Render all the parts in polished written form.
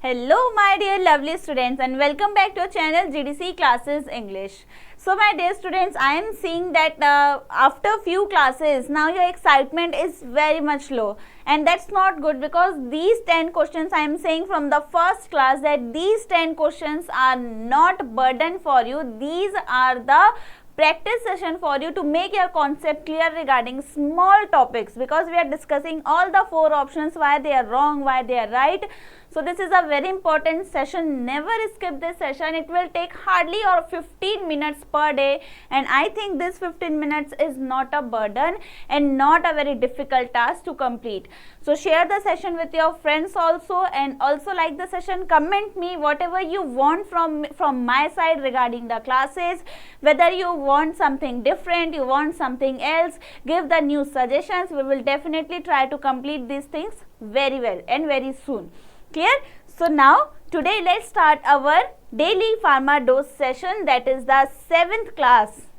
Hello my dear lovely students and welcome back to our channel GDC Classes English. So my dear students, I am seeing that after few classes now your excitement is very much low, and that's not good, because these 10 questions I am saying from the first class that these 10 questions are not burden for you. These are the practice session for you to make your concept clear regarding small topics, because we are discussing all the 4 options, why they are wrong, why they are right. So this is a very important session. Never skip this session. It will take hardly or 15 minutes per day, and I think this 15 minutes is not a burden and not a very difficult task to complete. So share the session with your friends also, and also like the session. Comment me whatever you want from my side regarding the classes, whether you want something different, you want something else, give the new suggestions. We will definitely try to complete these things very well and very soon. Clear? So now today let's start our daily pharma dose session, that is the 7th class.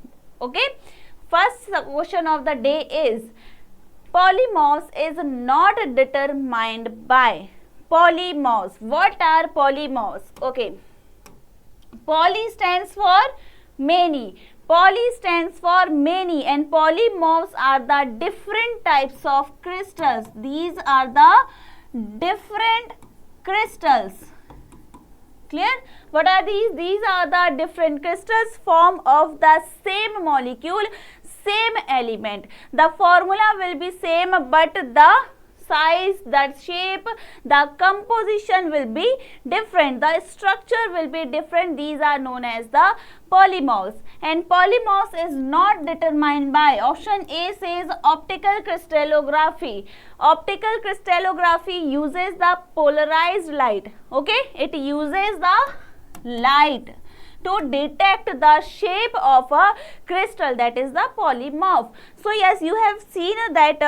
Okay, first question of the day is polymorphs is not determined by. Polymorphs, what are polymorphs? Okay, poly stands for many. Poly stands for many, and polymorphs are the different types of crystals. These are the different crystals. Clear? What are these? These are the different crystals form of the same molecule, same element. The formula will be same, but the size, the shape, the composition will be different. The structure will be different. These are known as the polymorphs. And polymorphs is not determined by. Option A says optical crystallography. Optical crystallography uses the polarized light. Okay, it uses the light to detect the shape of a crystal, that is the polymorph. So yes, you have seen that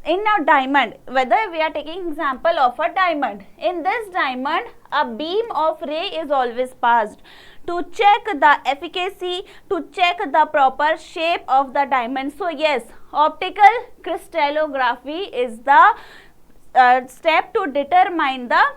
in a diamond, whether we are taking example of a diamond, in this diamond a beam of ray is always passed to check the efficacy, to check the proper shape of the diamond. So yes, optical crystallography is the step to determine the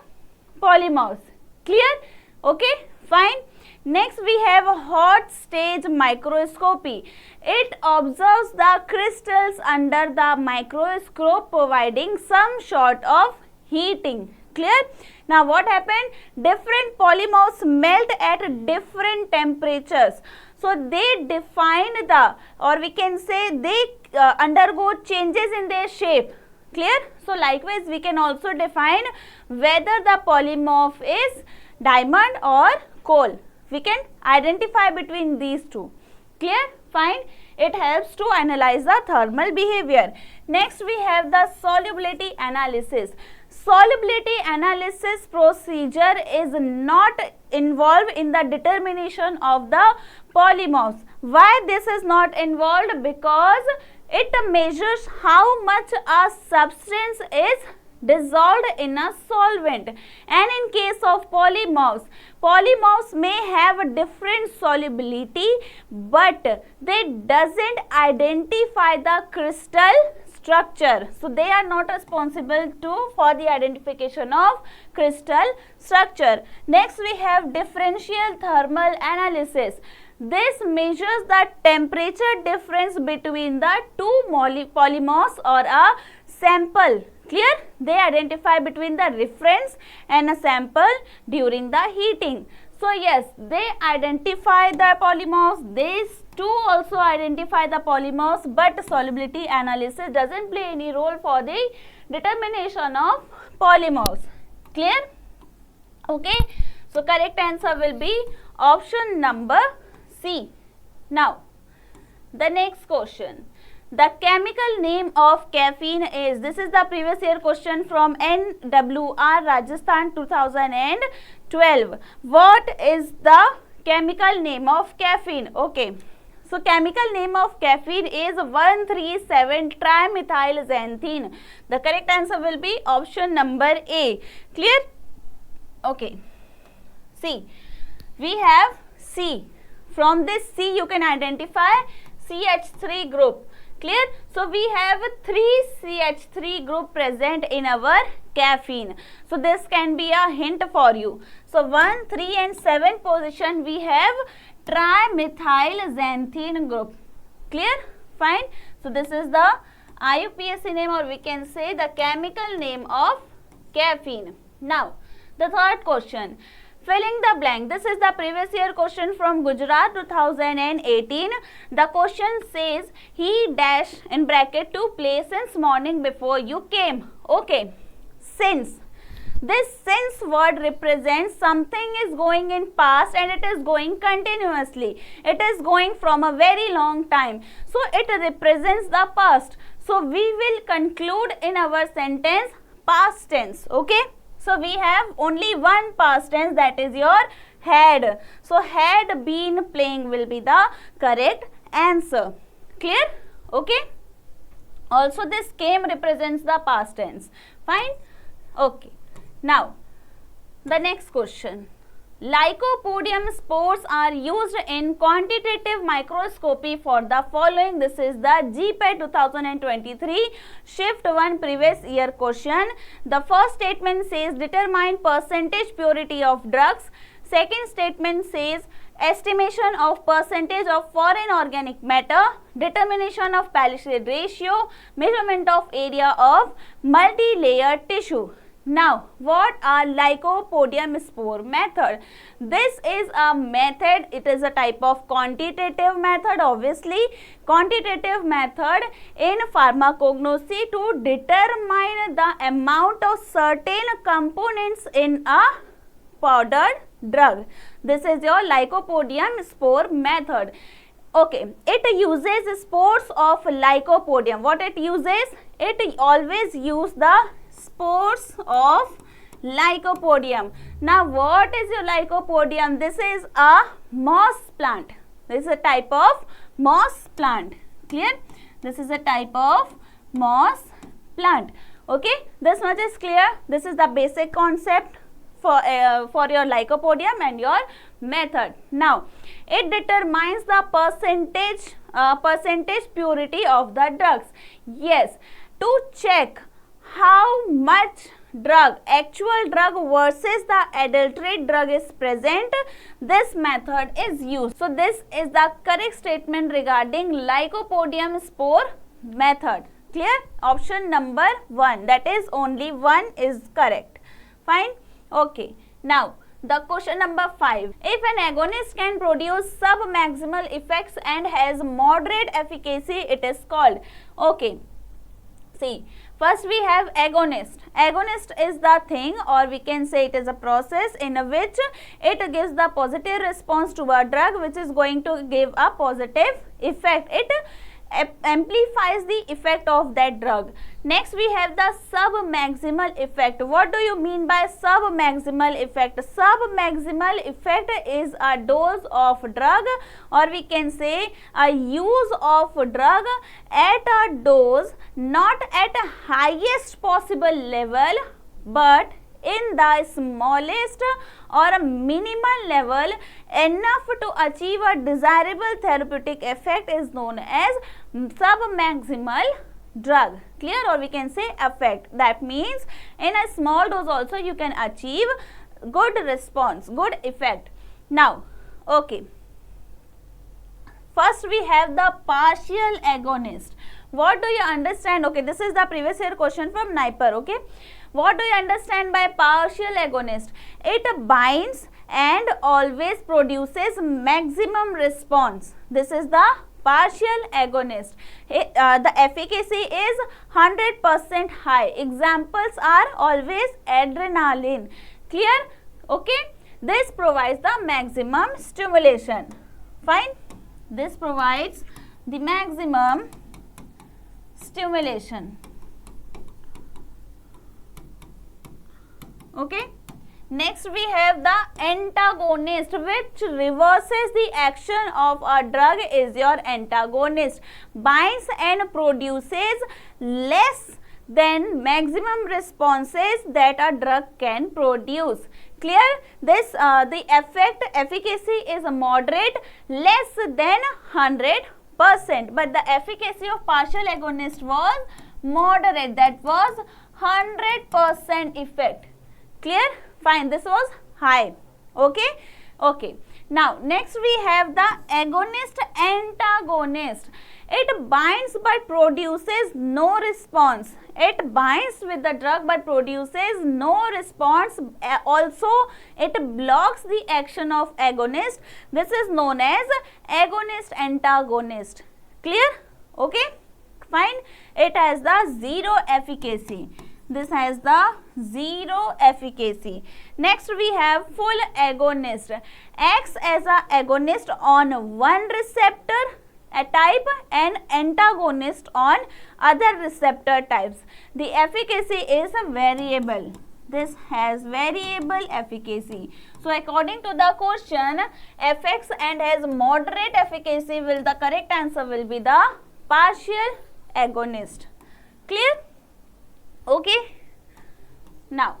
polymorphs. Clear? Okay, fine. Next we have hot stage microscopy. It observes the crystals under the microscope, providing some sort of heating. Clear? Now what happened? Different polymorphs melt at different temperatures. So they define the, or we can say they undergo changes in their shape. Clear? So likewise we can also define whether the polymorph is diamond or coal. We can identify between these two. Clear? Fine. It helps to analyze the thermal behavior. Next we have the solubility analysis. Solubility analysis procedure is not involved in the determination of the polymorphs. Why this is not involved? Because it measures how much a substance is dissolved in a solvent. And in case of polymorphs, polymorphs may have a different solubility, but they doesn't identify the crystal structure. So they are not responsible for the identification of crystal structure. Next we have differential thermal analysis. This measures the temperature difference between the two polymorphs or a sample. Clear? They identify between the reference and a sample during the heating. So yes, they identify the polymorphs. These two also identify the polymorphs, but solubility analysis doesn't play any role for the determination of polymorphs. Clear? Okay. So correct answer will be option number C. Now, the next question. The chemical name of caffeine is, this is the previous year question from NWR Rajasthan 2012. What is the chemical name of caffeine? Okay. So chemical name of caffeine is 137-trimethylxanthine. The correct answer will be option number A. Clear? Okay. See, we have C. From this C you can identify CH3 group. Clear? So we have 3 CH3 group present in our caffeine. So this can be a hint for you. So 1, 3 and 7 position we have trimethylxanthine group. Clear? Fine. So this is the IUPAC name, or we can say the chemical name of caffeine. Now the third question, filling the blank. This is the previous year question from Gujarat 2018. The question says he dash in bracket to play since morning before you came. Okay, since. This since word represents something is going in past and it is going continuously. It is going from a very long time. So it represents the past. So we will conclude in our sentence past tense. Okay. So we have only one past tense, that is your had. So had been playing will be the correct answer. Clear? Okay. Also this came represents the past tense. Fine. Okay. Now, the next question. Lycopodium spores are used in quantitative microscopy for the following. This is the GPAT 2023 Shift 1 previous year question. The first statement says determine percentage purity of drugs. Second statement says estimation of percentage of foreign organic matter, determination of palisade ratio, measurement of area of multi-layered tissue. Now, what are Lycopodium spore method? This is a method, it is a type of quantitative method, obviously. Quantitative method in pharmacognosy to determine the amount of certain components in a powdered drug. This is your Lycopodium spore method. Okay, it uses spores of Lycopodium. What it uses? It always use the spores of Lycopodium. Now what is your Lycopodium? This is a moss plant. This is a type of moss plant. Clear? This is a type of moss plant. Okay, this much is clear. This is the basic concept for your Lycopodium and your method. Now it determines the percentage purity of the drugs. Yes, to check how much drug, actual drug versus the adulterate drug is present, this method is used. So this is the correct statement regarding Lycopodium spore method. Clear? Option number 1, that is only 1 is correct. Fine. Okay. Now the question number 5. If an agonist can produce sub-maximal effects and has moderate efficacy, it is called. Okay. See, first we have agonist. Agonist is the thing, or we can say it is a process in which it gives the positive response to a drug which is going to give a positive effect. It amplifies the effect of that drug. Next we have the sub-maximal effect. What do you mean by sub-maximal effect? Sub-maximal effect is a dose of drug, or we can say a use of drug at a dose not at a highest possible level but in the smallest or a minimal level enough to achieve a desirable therapeutic effect is known as sub-maximal drug. Clear? Or we can say effect. That means in a small dose also you can achieve good response, good effect. Now, okay. First we have the partial agonist. What do you understand? Okay, this is the previous year question from NIPER. Okay. What do you understand by partial agonist? It binds and always produces maximum response. This is the partial agonist. The efficacy is 100% high. Examples are always adrenaline. Clear? Okay. This provides the maximum stimulation. Fine. This provides the maximum stimulation. Okay. Next we have the antagonist, which reverses the action of a drug, is your antagonist. Binds and produces less than maximum responses that a drug can produce. Clear? This the efficacy is moderate, less than 100%, but the efficacy of partial agonist was moderate, that was 100% effect. Clear? Fine. This was high. Okay. Okay. Now next we have the agonist antagonist. It binds but produces no response. It binds with the drug but produces no response. Also it blocks the action of agonist. This is known as agonist antagonist. Clear? Okay. Fine. It has the zero efficacy. This has the zero efficacy. Next we have full agonist. Acts as an agonist on one receptor type and antagonist on other receptor types. The efficacy is variable. This has variable efficacy. So according to the question, Fx and has moderate efficacy, the correct answer will be the partial agonist. Clear? Okay. Now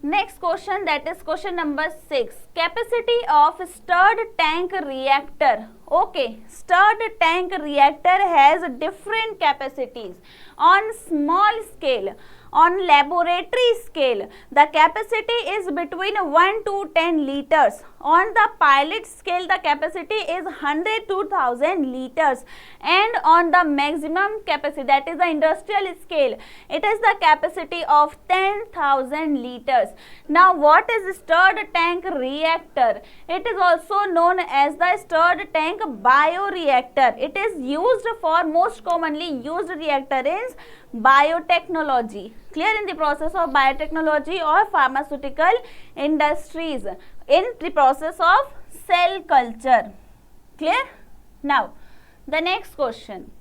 next question, that is question number 6. Capacity of stirred tank reactor. Okay, stirred tank reactor has different capacities. On small scale, on laboratory scale, the capacity is between 1 to 10 liters. On the pilot scale, the capacity is 100 to 1000 liters. And on the maximum capacity, that is the industrial scale, it is the capacity of 10,000 liters. Now what is stirred tank reactor? It is also known as the stirred tank bioreactor. It is used for, most commonly used reactor is biotechnology. Clear? In the process of biotechnology or pharmaceutical industries, in the process of cell culture. Clear? Now the next question.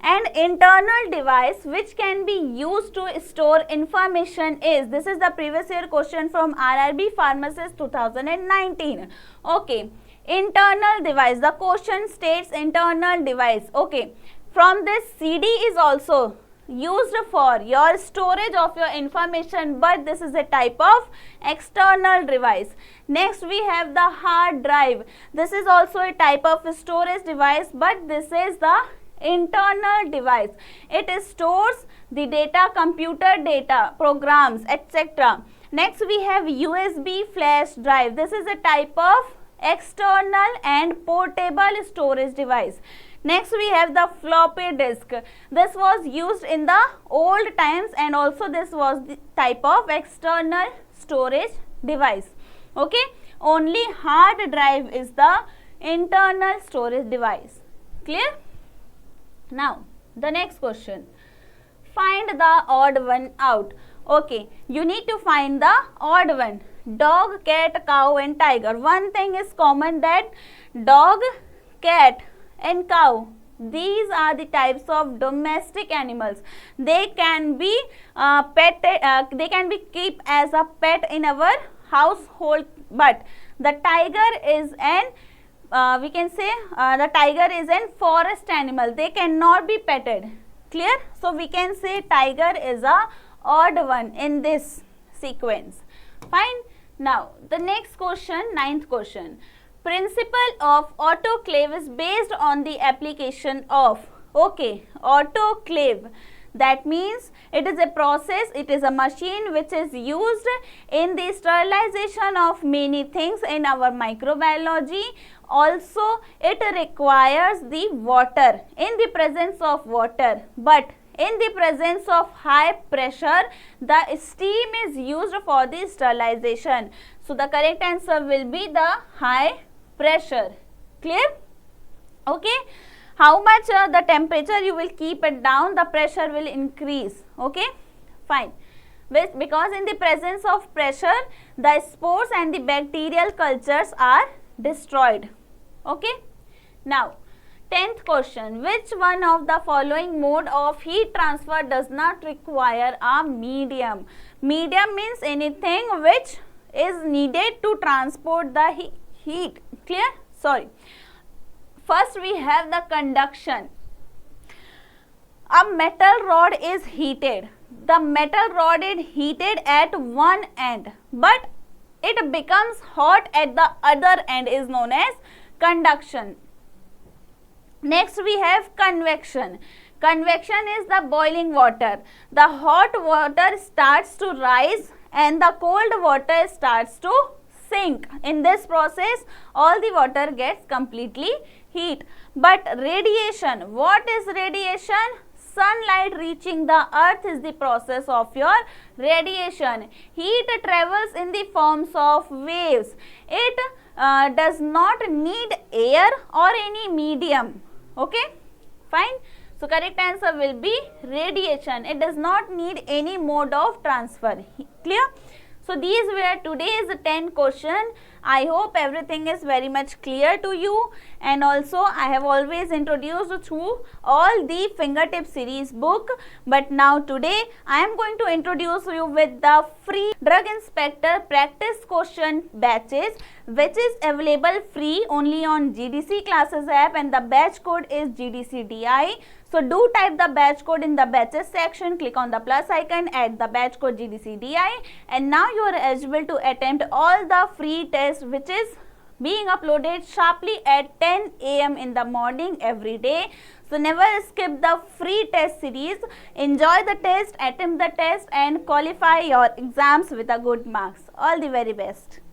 An internal device which can be used to store information is, this is the previous year question from RRB Pharmacist 2019. Okay, internal device, the question states internal device. Okay, from this CD is also used for your storage of your information, but this is a type of external device. Next we have the hard drive. This is also a type of storage device, but this is the internal device. It stores the data, computer data, programs, etc. Next we have USB flash drive. This is a type of external and portable storage device. Next we have the floppy disk. This was used in the old times and also this was the type of external storage device. Okay, only hard drive is the internal storage device. Clear? Now the next question, find the odd one out. Okay, you need to find the odd one. Dog, cat, cow and tiger. One thing is common, that dog, cat and cow, these are the types of domestic animals. They can be they can be kept as a pet in our household, but the tiger is an we can say the tiger is an forest animal. They cannot be petted. Clear? So we can say tiger is a odd one in this sequence. Fine. Now the next question, 9th question. Principle of autoclave is based on the application of, okay, autoclave. That means it is a process, it is a machine which is used in the sterilization of many things in our microbiology. Also it requires the water, in the presence of water, but in the presence of high pressure, the steam is used for the sterilization. So the correct answer will be the high pressure. Clear? Okay. How much the temperature you will keep it down, the pressure will increase. Okay. Fine. Because in the presence of pressure, the spores and the bacterial cultures are destroyed. Okay. Now 10th question, which one of the following mode of heat transfer does not require a medium? Medium means anything which is needed to transport the heat. Clear? Sorry. First we have the conduction. A metal rod is heated. The metal rod is heated at one end, but it becomes hot at the other end, is known as conduction. Next we have convection. Convection is the boiling water. The hot water starts to rise and the cold water starts to sink. In this process, all the water gets completely heat. But radiation, what is radiation? Sunlight reaching the earth is the process of your radiation. Heat travels in the forms of waves. It does not need air or any medium. Okay, fine. So correct answer will be radiation. It does not need any mode of transfer. Clear? So these were today's 10 questions. I hope everything is very much clear to you, and also I have always introduced through all the fingertip series book, but now today I am going to introduce you with the free drug inspector practice question batches, which is available free only on GDC classes app, and the batch code is GDCDI. So do type the batch code in the batches section, click on the plus icon, add the batch code GDCDI, and now you are eligible to attempt all the free tests which is being uploaded sharply at 10 AM in the morning every day. So never skip the free test series. Enjoy the test, attempt the test and qualify your exams with a good marks. All the very best.